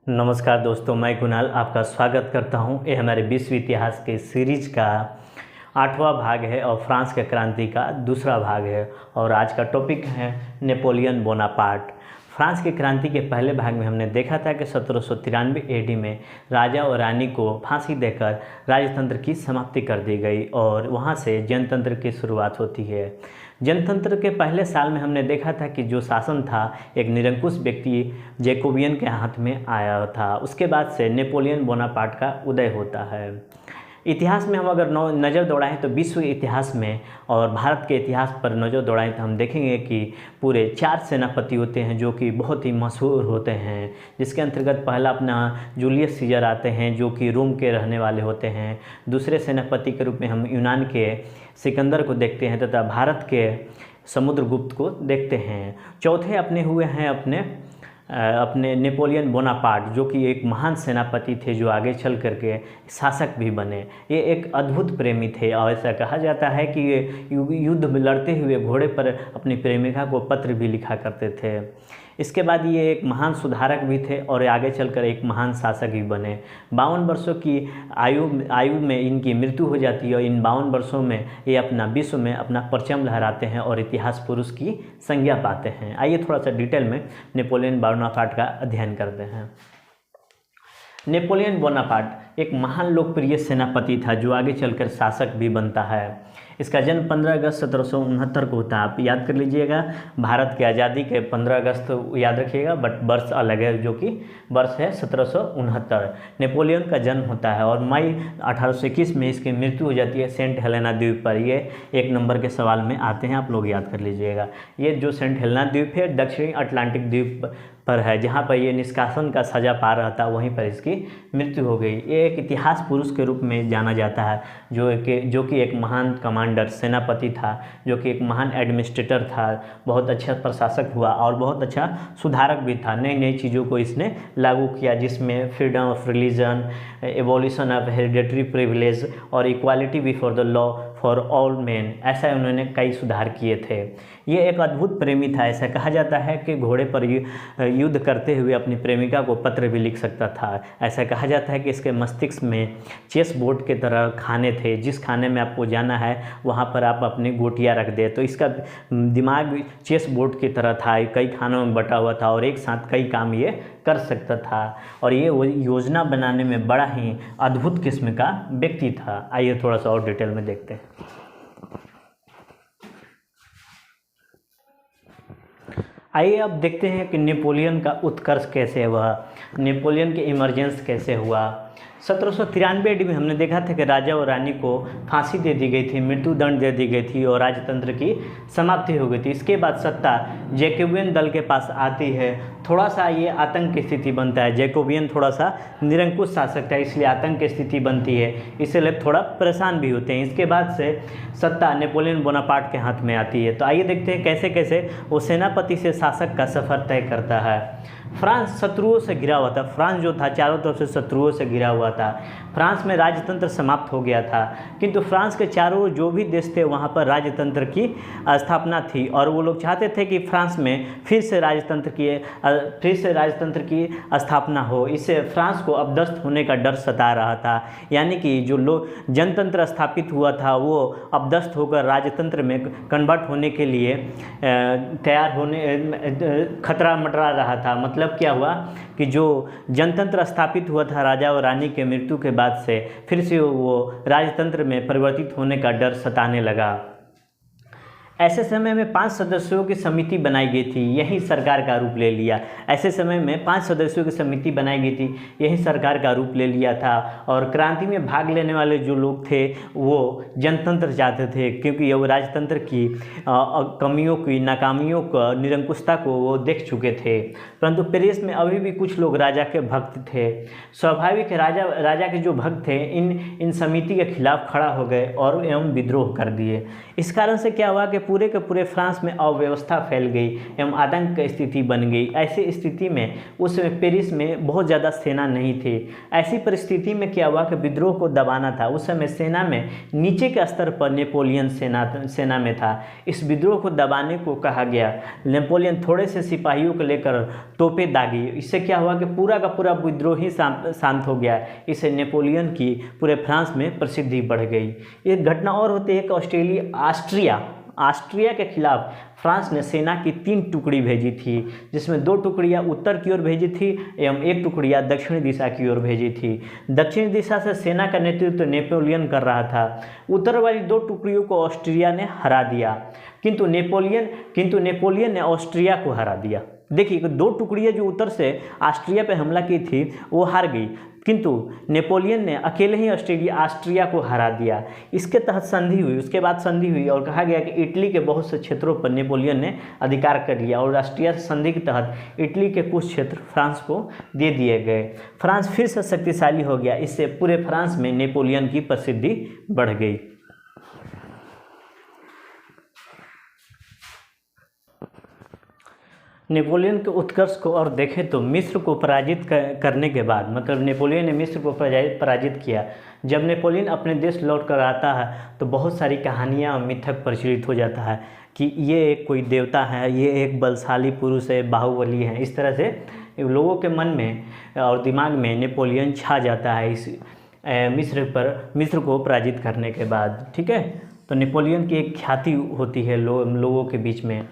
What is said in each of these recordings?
नमस्कार दोस्तों, मैं कुणाल आपका स्वागत करता हूं। ये हमारे विश्व इतिहास के सीरीज का 8वां भाग है और फ्रांस के क्रांति का दूसरा भाग है। और आज का टॉपिक है नेपोलियन बोनापार्ट। फ्रांस की क्रांति के पहले भाग में हमने देखा था कि 1793 एडी में राजा और रानी को फांसी देकर राजतंत्र की समाप्ति कर दी गई और वहाँ से जनतंत्र की शुरुआत होती है। जनतंत्र के पहले साल में हमने देखा था कि जो शासन था एक निरंकुश व्यक्ति जैकोबियन के हाथ में आया था। उसके बाद से नेपोलियन बोनापार्ट का उदय होता है। इतिहास में हम अगर नज़र दौड़ाएं तो विश्व इतिहास में और भारत के इतिहास पर नज़र दौड़ाएं तो हम देखेंगे कि पूरे 4 सेनापति होते हैं जो कि बहुत ही मशहूर होते हैं, जिसके अंतर्गत पहला अपना जूलियस सीजर आते हैं जो कि रोम के रहने वाले होते हैं। दूसरे सेनापति के रूप में हम यूनान के सिकंदर को देखते हैं तथा भारत के समुद्रगुप्त को देखते हैं। चौथे अपने हुए हैं अपने नेपोलियन बोनापार्ट, जो कि एक महान सेनापति थे जो आगे चल करके शासक भी बने। ये एक अद्भुत प्रेमी थे और ऐसा कहा जाता है कि ये युद्ध में लड़ते हुए घोड़े पर अपनी प्रेमिका को पत्र भी लिखा करते थे। इसके बाद ये एक महान सुधारक भी थे और आगे चलकर एक महान शासक भी बने। 52 वर्षों की आयु में इनकी मृत्यु हो जाती है और इन 52 वर्षों में ये अपना विश्व में अपना परचम लहराते हैं और इतिहास पुरुष की संज्ञा पाते हैं। आइए थोड़ा सा डिटेल में नेपोलियन बोनापार्ट का अध्ययन करते हैं। नेपोलियन बोनापार्ट एक महान लोकप्रिय सेनापति था जो आगे चलकर शासक भी बनता है। इसका जन्म 15 अगस्त 1769 को होता है। आप याद कर लीजिएगा, भारत की आज़ादी के 15 अगस्त याद रखिएगा, बट वर्ष अलग है, जो कि वर्ष है 1769। नेपोलियन का जन्म होता है और मई 1821 में इसकी मृत्यु हो जाती है सेंट हेलेना द्वीप पर। ये 1 नंबर के सवाल में आते हैं, आप लोग याद कर लीजिएगा। ये जो सेंट हेलेना द्वीप है दक्षिणी अटलांटिक द्वीप पर है, जहाँ पर ये निष्कासन का सजा पा रहा था, वहीं पर इसकी मृत्यु हो गई। ये एक इतिहास पुरुष के रूप में जाना जाता है जो कि एक महान कमांडर सेनापति था, जो कि एक महान एडमिनिस्ट्रेटर था, बहुत अच्छा प्रशासक हुआ और बहुत अच्छा सुधारक भी था। नई नई चीज़ों को इसने लागू किया, जिसमें freedom of religion, abolition of hereditary privilege और equality before the law for all man, ऐसा उन्होंने कई सुधार किए थे। ये एक अद्भुत प्रेमी था। ऐसा कहा जाता है कि घोड़े पर युद्ध करते हुए अपनी प्रेमिका को पत्र भी लिख सकता था। ऐसा कहा जाता है कि इसके मस्तिष्क में चेस बोर्ड के तरह खाने थे, जिस खाने में आपको जाना है वहाँ पर आप अपनी गोटियाँ रख दें। तो इसका दिमाग चेस बोर्ड की तरह था, कई खानों में बटा हुआ था और एक साथ कई काम ये कर सकता था और ये योजना बनाने में बड़ा ही अद्भुत किस्म का व्यक्ति था। आइए थोड़ा सा और डिटेल में देखते हैं। आइए अब देखते हैं कि नेपोलियन का उत्कर्ष कैसे हुआ, नेपोलियन के इमरजेंस कैसे हुआ। 1793 ईस्वी में हमने देखा था कि राजा और रानी को फांसी दे दी गई थी, मृत्यु दंड दे दी गई थी और राजतंत्र की समाप्ति हो गई थी। इसके बाद सत्ता जैकोबियन दल के पास आती है। थोड़ा सा ये आतंक की स्थिति बनता है। जैकोबियन थोड़ा सा निरंकुश शासक था, इसलिए आतंक की स्थिति बनती है, इसलिए थोड़ा परेशान भी होते हैं। इसके बाद से सत्ता नेपोलियन बोनापार्ट के हाथ में आती है। तो आइए देखते हैं कैसे कैसे वो सेनापति से शासक का सफ़र तय करता है। फ्रांस शत्रुओं से घिरा हुआ था। फ्रांस जो था चारों तरफ से शत्रुओं से घिरा हुआ था। फ्रांस में राजतंत्र समाप्त हो गया था, किंतु फ्रांस के चारों जो भी देश थे वहाँ पर राजतंत्र की स्थापना थी और वो लोग चाहते थे कि फ्रांस में फिर से राजतंत्र की स्थापना हो। इससे फ्रांस को अपदस्थ होने का डर सता रहा था, यानी कि जो लोग जनतंत्र स्थापित हुआ था वो अपदस्थ होकर राजतंत्र में कन्वर्ट होने के लिए तैयार होने खतरा मंडरा रहा था। मतलब क्या हुआ कि जो जनतंत्र स्थापित हुआ था राजा और रानी के मृत्यु के बाद से फिर से वो राजतंत्र में परिवर्तित होने का डर सताने लगा। ऐसे समय में 5 सदस्यों की समिति बनाई गई थी, यही सरकार का रूप ले लिया। ऐसे समय में 5 सदस्यों की समिति बनाई गई थी, यही सरकार का रूप ले लिया था। और क्रांति में भाग लेने वाले जो लोग थे वो जनतंत्र चाहते थे, क्योंकि वो राजतंत्र की कमियों की, नाकामियों को, निरंकुशता को वो देख चुके थे। परंतु पेरिस में अभी भी कुछ लोग राजा के भक्त थे। स्वाभाविक राजा के जो भक्त थे इन समिति के खिलाफ खड़ा हो गए और एवं विद्रोह कर दिए। इस कारण से क्या हुआ कि पूरे के पूरे फ्रांस में अव्यवस्था फैल गई एवं आतंक की स्थिति बन गई। ऐसी स्थिति में उस समय पेरिस में बहुत ज़्यादा सेना नहीं थी। ऐसी परिस्थिति में क्या हुआ कि विद्रोह को दबाना था। उस समय सेना में नीचे के स्तर पर नेपोलियन सेना में था। इस विद्रोह को दबाने को कहा गया। नेपोलियन थोड़े से सिपाहियों को लेकर तोपें दागी। इससे क्या हुआ कि पूरा का पूरा विद्रोह ही शांत हो गया। इससे नेपोलियन की पूरे फ्रांस में प्रसिद्धि बढ़ गई। एक घटना और होती है कि ऑस्ट्रिया के खिलाफ फ्रांस ने सेना की 3 टुकड़ी भेजी थी, जिसमें 2 टुकड़ियाँ उत्तर की ओर भेजी थी एवं 1 टुकड़ियाँ दक्षिणी दिशा की ओर भेजी थी। दक्षिणी दिशा से सेना का नेतृत्व नेपोलियन कर रहा था। उत्तर वाली 2 टुकड़ियों को ऑस्ट्रिया ने हरा दिया, किंतु नेपोलियन ने ऑस्ट्रिया को हरा दिया। देखिए 2 टुकड़ियाँ जो उत्तर से ऑस्ट्रिया पर हमला की थी वो हार गई, किंतु नेपोलियन ने अकेले ही ऑस्ट्रिया को हरा दिया। इसके तहत संधि हुई। उसके बाद संधि हुई और कहा गया कि इटली के बहुत से क्षेत्रों पर नेपोलियन ने अधिकार कर लिया और ऑस्ट्रिया संधि के तहत इटली के कुछ क्षेत्र फ्रांस को दे दिए गए। फ्रांस फिर से शक्तिशाली हो गया। इससे पूरे फ्रांस में नेपोलियन की प्रसिद्धि बढ़ गई। नेपोलियन के उत्कर्ष को और देखें तो मिस्र को पराजित करने के बाद, मतलब नेपोलियन ने मिस्र को पराजित किया। जब नेपोलियन अपने देश लौट कर आता है तो बहुत सारी कहानियाँ और मिथक प्रचलित हो जाता है कि ये एक कोई देवता है, ये एक बलशाली पुरुष है, बाहुबली है। इस तरह से लोगों के मन में और दिमाग में नेपोलियन छा जाता है इस मिस्र को पराजित करने के बाद। ठीक है, तो नेपोलियन की एक ख्याति होती है लोगों के बीच में।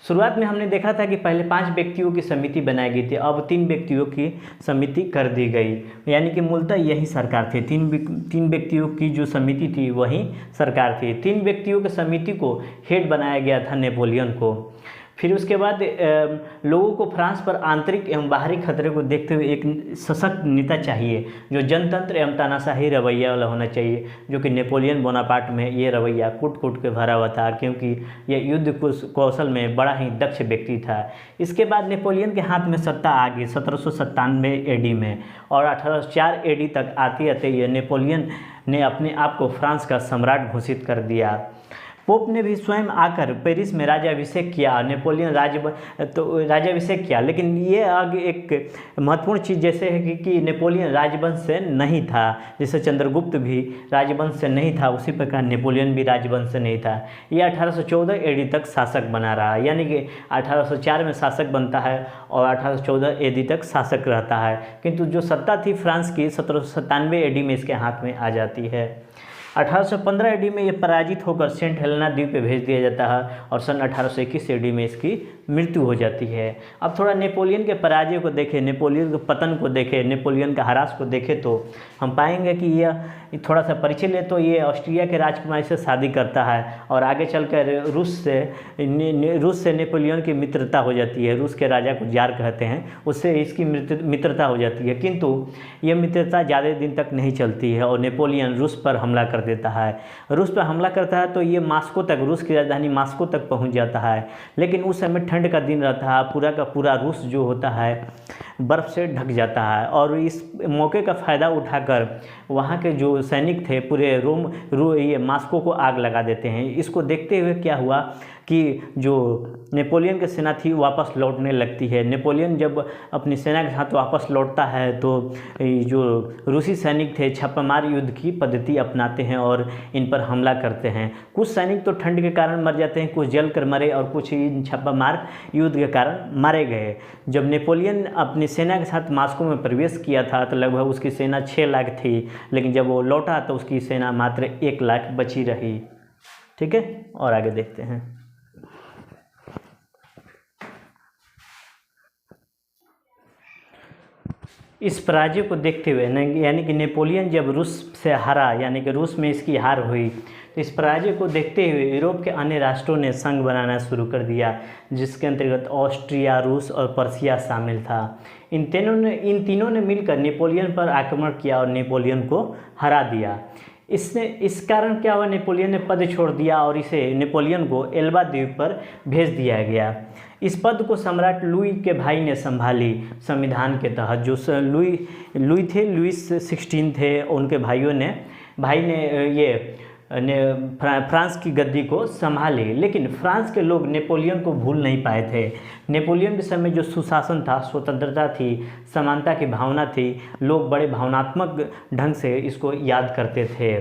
शुरुआत में हमने देखा था कि पहले 5 व्यक्तियों की समिति बनाई गई थी, अब 3 व्यक्तियों की समिति कर दी गई। यानी कि मूलतः यही सरकार थी। 3 व्यक्तियों की जो समिति थी वही सरकार थी। 3 व्यक्तियों की समिति को हेड बनाया गया था नेपोलियन को। फिर उसके बाद लोगों को फ्रांस पर आंतरिक एवं बाहरी खतरे को देखते हुए एक सशक्त नेता चाहिए जो जनतंत्र एवं तानाशाही रवैया वाला होना चाहिए, जो कि नेपोलियन बोनापार्ट में ये रवैया कूट के भरा हुआ था, क्योंकि यह युद्ध कौशल में बड़ा ही दक्ष व्यक्ति था। इसके बाद नेपोलियन के हाथ में सत्ता आ गई 1797 AD में, और 1804 AD तक आते आते ये नेपोलियन ने अपने आप को फ्रांस का सम्राट घोषित कर दिया। पोप ने भी स्वयं आकर पेरिस में राज्याभिषेक किया। नेपोलियन राज्याभिषेक किया, लेकिन ये आगे एक महत्वपूर्ण चीज़ जैसे है कि नेपोलियन राजवंश से नहीं था। जैसे चंद्रगुप्त भी राजवंश से नहीं था, उसी प्रकार नेपोलियन भी राजवंश से नहीं था। ये 1814 AD तक शासक बना रहा, यानी कि 1804 में शासक बनता है और 1814 AD तक शासक रहता है। किंतु जो सत्ता थी फ्रांस की 1797 AD में इसके हाथ में आ जाती है। 1815 AD में ये पराजित होकर सेंट हेलेना द्वीप पे भेज दिया जाता है और सन 1821 AD में इसकी मृत्यु हो जाती है। अब थोड़ा नेपोलियन के पराजय को देखें, नेपोलियन के पतन को देखें, नेपोलियन का ह्रास को देखें तो हम पाएंगे कि यह थोड़ा सा परिचय ले तो ये ऑस्ट्रिया के राजकुमारी से शादी करता है और आगे चलकर रूस से नेपोलियन की मित्रता हो जाती है। रूस के राजा को जार कहते हैं, उससे इसकी मित्रता हो जाती है। किंतु यह मित्रता ज़्यादा दिन तक नहीं चलती है और नेपोलियन रूस पर हमला कर देता है। रूस पर हमला करता है तो ये मास्को तक, रूस की राजधानी मास्को तक पहुंच जाता है। लेकिन उस समय ठंड का दिन रहता है, पूरा का पूरा रूस जो होता है बर्फ़ से ढक जाता है और इस मौके का फ़ायदा उठाकर वहाँ के जो सैनिक थे पूरे ये मास्को को आग लगा देते हैं। इसको देखते हुए क्या हुआ कि जो नेपोलियन की सेना थी वापस लौटने लगती है। नेपोलियन जब अपनी सेना के साथ वापस लौटता है तो जो रूसी सैनिक थे छापामार युद्ध की पद्धति अपनाते हैं और इन पर हमला करते हैं। कुछ सैनिक तो ठंड के कारण मर जाते हैं, कुछ जल कर मरे और कुछ इन छापामार युद्ध के कारण मारे गए। जब नेपोलियन अपनी सेना के साथ मास्को में प्रवेश किया था तो लगभग उसकी सेना 6 लाख थी, लेकिन जब वो लौटा तो उसकी सेना मात्र 1 लाख बची रही। ठीक है, और आगे देखते हैं। इस पराजय को देखते हुए यानी कि नेपोलियन जब रूस से हारा, यानी कि रूस में इसकी हार हुई, तो इस पराजय को देखते हुए यूरोप के अन्य राष्ट्रों ने संघ बनाना शुरू कर दिया, जिसके अंतर्गत ऑस्ट्रिया, रूस और पर्शिया शामिल था। इन तीनों ने मिलकर नेपोलियन पर आक्रमण किया और नेपोलियन को हरा दिया। इस कारण क्या हुआ, नेपोलियन ने पद छोड़ दिया और इसे नेपोलियन को एल्बा द्वीप पर भेज दिया गया। इस पद को सम्राट लुई के भाई ने संभाली संविधान के तहत। जो लुई थे, लुईस 16 थे, उनके भाई ने ये फ्रांस की गद्दी को संभाले। लेकिन फ्रांस के लोग नेपोलियन को भूल नहीं पाए थे। नेपोलियन के समय जो सुशासन था, स्वतंत्रता थी, समानता की भावना थी, लोग बड़े भावनात्मक ढंग से इसको याद करते थे।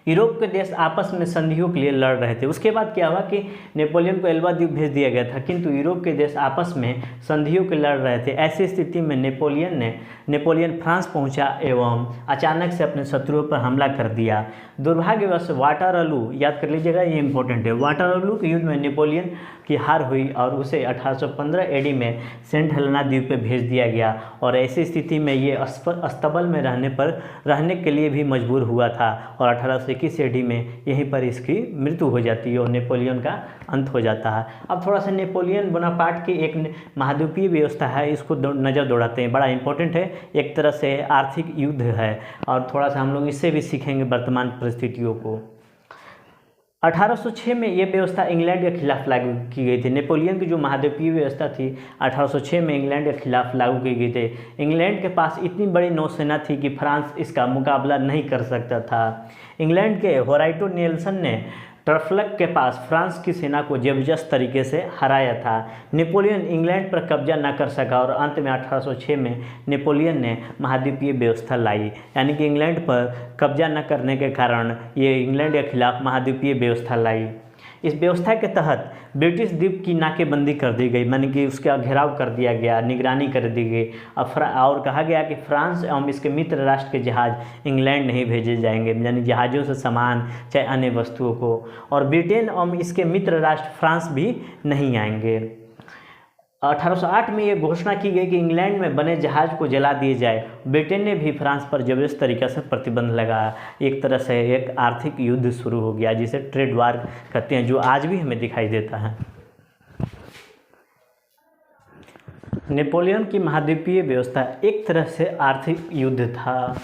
यूरोप के देश आपस में संधियों के लिए लड़ रहे थे। उसके बाद क्या हुआ कि नेपोलियन को एल्बा द्वीप भेज दिया गया था, किंतु यूरोप के देश आपस में संधियों के लड़ रहे थे। ऐसी स्थिति में नेपोलियन फ्रांस पहुंचा एवं अचानक से अपने शत्रुओं पर हमला कर दिया। दुर्भाग्यवश वाटरलू, याद कर लीजिएगा, ये इंपॉर्टेंट है, वाटरलू के युद्ध में नेपोलियन की हार हुई और उसे 1815 एडी में सेंट हेलेना द्वीप पर भेज दिया गया और ऐसी स्थिति में ये अस्तबल में रहने के लिए भी मजबूर हुआ था और 1821 एडी में यहीं पर इसकी मृत्यु हो जाती है और नेपोलियन का अंत हो जाता है। अब थोड़ा सा नेपोलियन बोनापार्ट की एक महाद्वीपीय व्यवस्था है, इसको नज़र दौड़ाते हैं, बड़ा इंपॉर्टेंट है, एक तरह से आर्थिक युद्ध है और थोड़ा सा हम लोग इससे भी सीखेंगे वर्तमान परिस्थितियों को। 1806 में ये व्यवस्था इंग्लैंड के खिलाफ लागू की गई थी। नेपोलियन की जो महाद्वीपीय व्यवस्था थी 1806 में इंग्लैंड के खिलाफ लागू की गई थी। इंग्लैंड के पास इतनी बड़ी नौसेना थी कि फ्रांस इसका मुकाबला नहीं कर सकता था। इंग्लैंड के होराइटो नेल्सन ने टर्फलक के पास फ्रांस की सेना को जबरदस्त तरीके से हराया था। नेपोलियन इंग्लैंड पर कब्जा न कर सका और अंत में 1806 में नेपोलियन ने महाद्वीपीय व्यवस्था लाई, यानी कि इंग्लैंड पर कब्जा न करने के कारण ये इंग्लैंड के खिलाफ महाद्वीपीय व्यवस्था लाई। इस व्यवस्था के तहत ब्रिटिश द्वीप की नाकेबंदी कर दी गई, यानी कि उसका घेराव कर दिया गया, निगरानी कर दी गई और कहा गया कि फ्रांस एवं इसके मित्र राष्ट्र के जहाज़ इंग्लैंड नहीं भेजे जाएंगे, यानी जहाज़ों से सामान चाहे अन्य वस्तुओं को, और ब्रिटेन एवं इसके मित्र राष्ट्र फ्रांस भी नहीं आएंगे। 1808 में ये घोषणा की गई कि इंग्लैंड में बने जहाज़ को जला दिए जाए। ब्रिटेन ने भी फ्रांस पर जबरदस्त तरीक़े से प्रतिबंध लगाया। एक तरह से एक आर्थिक युद्ध शुरू हो गया जिसे ट्रेड वार कहते हैं, जो आज भी हमें दिखाई देता है। नेपोलियन की महाद्वीपीय व्यवस्था एक तरह से आर्थिक युद्ध था।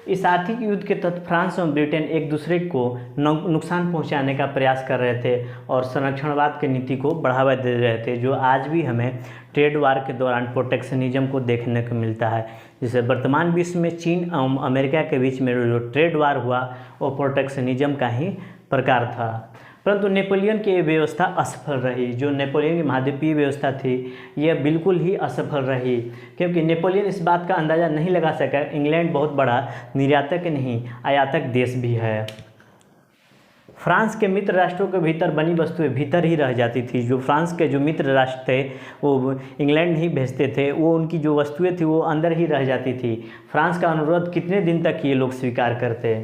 इस आर्थिक युद्ध के तहत फ्रांस और ब्रिटेन एक दूसरे को नुकसान पहुंचाने का प्रयास कर रहे थे और संरक्षणवाद की नीति को बढ़ावा दे रहे थे, जो आज भी हमें ट्रेड वार के दौरान प्रोटेक्शनिज्म को देखने को मिलता है। जिसे वर्तमान विश्व में चीन एवं अमेरिका के बीच में जो ट्रेड वार हुआ वो प्रोटेक्शनिज्म का ही प्रकार था। परंतु नेपोलियन की ये व्यवस्था असफल रही। जो नेपोलियन की महाद्वीपीय व्यवस्था थी यह बिल्कुल ही असफल रही, क्योंकि नेपोलियन इस बात का अंदाज़ा नहीं लगा सका इंग्लैंड बहुत बड़ा निर्यातक नहीं आयातक देश भी है। फ्रांस के मित्र राष्ट्रों के भीतर बनी वस्तुएं भीतर ही रह जाती थी। जो फ्रांस के जो मित्र राष्ट्र थे वो इंग्लैंड नहीं भेजते थे, वो उनकी जो वस्तुएं थी वो अंदर ही रह जाती थी। फ्रांस का अनुरोध कितने दिन तक ये लोग स्वीकार करते।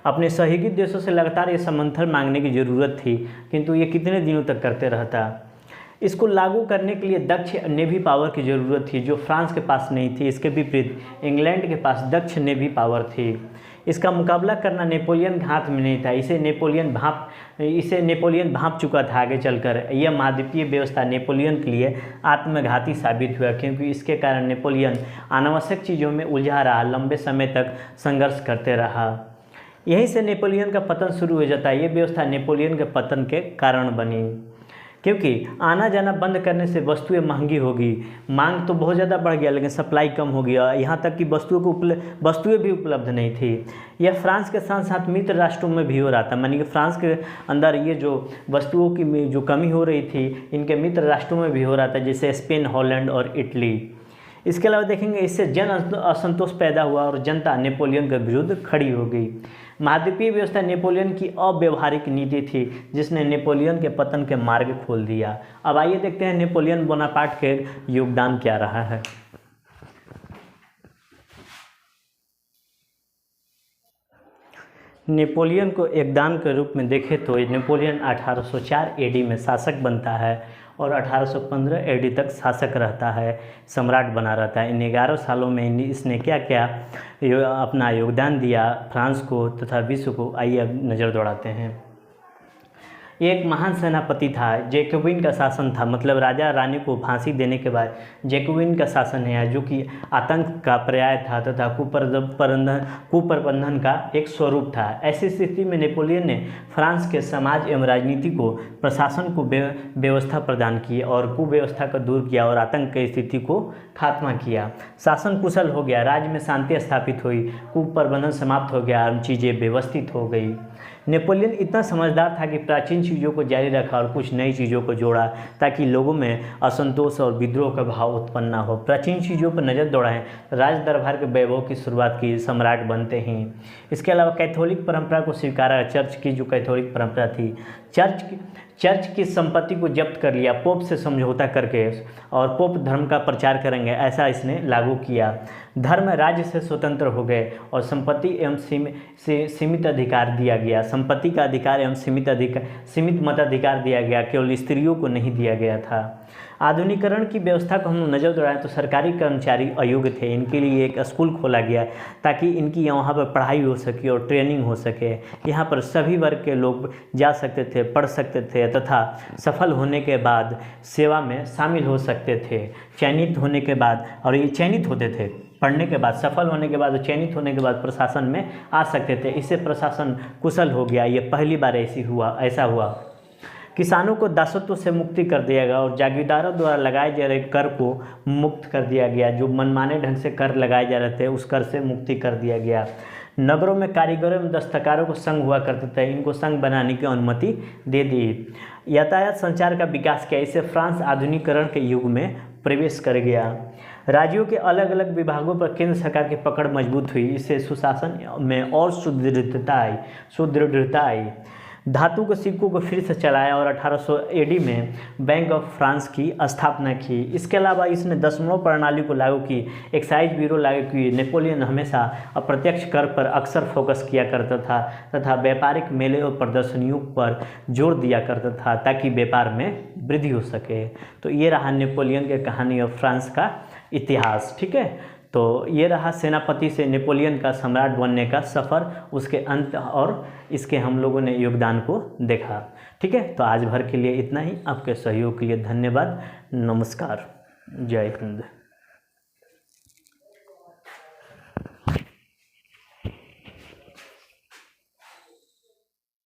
अपने सहयोगी देशों से लगातार ये समर्थन मांगने की ज़रूरत थी, किंतु ये कितने दिनों तक करते रहता। इसको लागू करने के लिए दक्ष नेवी पावर की ज़रूरत थी, जो फ्रांस के पास नहीं थी। इसके विपरीत इंग्लैंड के पास दक्ष नेवी पावर थी। इसका मुकाबला करना नेपोलियन के हाथ में नहीं था। इसे नेपोलियन भांप चुका था आगे चलकर। यह महाद्वीपीय व्यवस्था नेपोलियन के लिए आत्मघाती साबित हुआ, क्योंकि इसके कारण नेपोलियन अनावश्यक चीज़ों में उलझा रहा, लंबे समय तक संघर्ष करते रहा। यहीं से नेपोलियन का पतन शुरू हो जाता है। ये व्यवस्था नेपोलियन के पतन के कारण बनी, क्योंकि आना जाना बंद करने से वस्तुएं महंगी होगी। मांग तो बहुत ज़्यादा बढ़ गया लेकिन सप्लाई कम हो गया, यहाँ तक कि वस्तुएं भी उपलब्ध नहीं थी। यह फ्रांस के साथ साथ मित्र राष्ट्रों में भी हो रहा था, मानी कि फ्रांस के अंदर ये जो वस्तुओं की जो कमी हो रही थी इनके मित्र राष्ट्रों में भी हो रहा था, जैसे स्पेन, हॉलैंड और इटली। इसके अलावा देखेंगे इससे जन असंतोष पैदा हुआ और जनता नेपोलियन के विरुद्ध खड़ी हो गई। महाद्वीपीय व्यवस्था नेपोलियन की अव्यवहारिक नीति थी, जिसने नेपोलियन के पतन के मार्ग खोल दिया। अब आइए देखते हैं नेपोलियन बोनापार्ट के योगदान क्या रहा है। नेपोलियन को योगदान के रूप में देखें तो नेपोलियन 1804 एडी में शासक बनता है और 1815 एडी तक शासक रहता है, सम्राट बना रहता है। इन 11 सालों में इसने क्या क्या अपना योगदान दिया फ्रांस को तथा विश्व को, आइए अब नज़र दौड़ाते हैं। ये एक महान सेनापति था। जैकोबिन का शासन था, मतलब राजा रानी को फांसी देने के बाद जैकोबिन का शासन है, जो कि आतंक का पर्याय था तथा कुप्रबंधन का एक स्वरूप था। ऐसी स्थिति में नेपोलियन ने फ्रांस के समाज एवं राजनीति को, प्रशासन को व्यवस्था प्रदान की और कुव्यवस्था को दूर किया और आतंक की स्थिति को खात्मा किया। शासन कुशल हो गया, राज्य में शांति स्थापित हुई, कुप्रबंधन समाप्त हो गया, चीज़ें व्यवस्थित हो गई। नेपोलियन इतना समझदार था कि प्राचीन चीज़ों को जारी रखा और कुछ नई चीज़ों को जोड़ा ताकि लोगों में असंतोष और विद्रोह का भाव उत्पन्न ना हो। प्राचीन चीज़ों पर नज़र दौड़ाएं, राज दरबार के वैभव की शुरुआत की सम्राट बनते ही। इसके अलावा कैथोलिक परंपरा को स्वीकारा, चर्च की जो कैथोलिक परंपरा थी, चर्च की संपत्ति को जब्त कर लिया पोप से समझौता करके, और पोप धर्म का प्रचार करेंगे ऐसा इसने लागू किया। धर्म राज्य से स्वतंत्र हो गए और संपत्ति एवं सीमित अधिकार दिया गया। संपत्ति का अधिकार एवं सीमित मताधिकार दिया गया, केवल स्त्रियों को नहीं दिया गया था। आधुनिकीकरण की व्यवस्था को हम नज़र दौड़ाएं तो सरकारी कर्मचारी अयोग्य थे, इनके लिए एक स्कूल खोला गया ताकि इनकी वहाँ पर पढ़ाई हो सके और ट्रेनिंग हो सके। यहाँ पर सभी वर्ग के लोग जा सकते थे, पढ़ सकते थे तथा सफल होने के बाद सेवा में शामिल हो सकते थे। चयनित होने के बाद, और ये चयनित होते थे, पढ़ने के बाद, सफल होने के बाद, चयनित होने के बाद प्रशासन में आ सकते थे। इससे प्रशासन कुशल हो गया। ये पहली बार ऐसा हुआ। किसानों को दासत्व से मुक्ति कर दिया गया और जागीरदारों द्वारा लगाए जा रहे कर को मुक्त कर दिया गया। जो मनमाने ढंग से कर लगाए जा रहे थे उस कर से मुक्ति कर दिया गया। नगरों में कारीगरों एवं दस्तकारों को संघ हुआ करते थे, इनको संघ बनाने की अनुमति दे दी। यातायात संचार का विकास किया। इससे फ्रांस आधुनिकीकरण के युग में प्रवेश कर गया। राज्यों के अलग अलग विभागों पर केंद्र सरकार की पकड़ मजबूत हुई। इससे सुशासन में और सुदृढ़ता आई। धातु के सिक्कों को फिर से चलाया और 1800 AD में बैंक ऑफ फ्रांस की स्थापना की। इसके अलावा इसने दशमलव प्रणाली को लागू की, एक्साइज ब्यूरो लागू की। नेपोलियन हमेशा अप्रत्यक्ष कर पर अक्सर फोकस किया करता था तथा व्यापारिक मेले और प्रदर्शनियों पर जोर दिया करता था ताकि व्यापार में वृद्धि हो सके। तो ये रहा नेपोलियन के कहानी और फ्रांस का इतिहास। ठीक है, तो ये रहा सेनापति से नेपोलियन का सम्राट बनने का सफ़र, उसके अंत और इसके हम लोगों ने योगदान को देखा। ठीक है, तो आज भर के लिए इतना ही। आपके सहयोग के लिए धन्यवाद। नमस्कार। जय हिंद।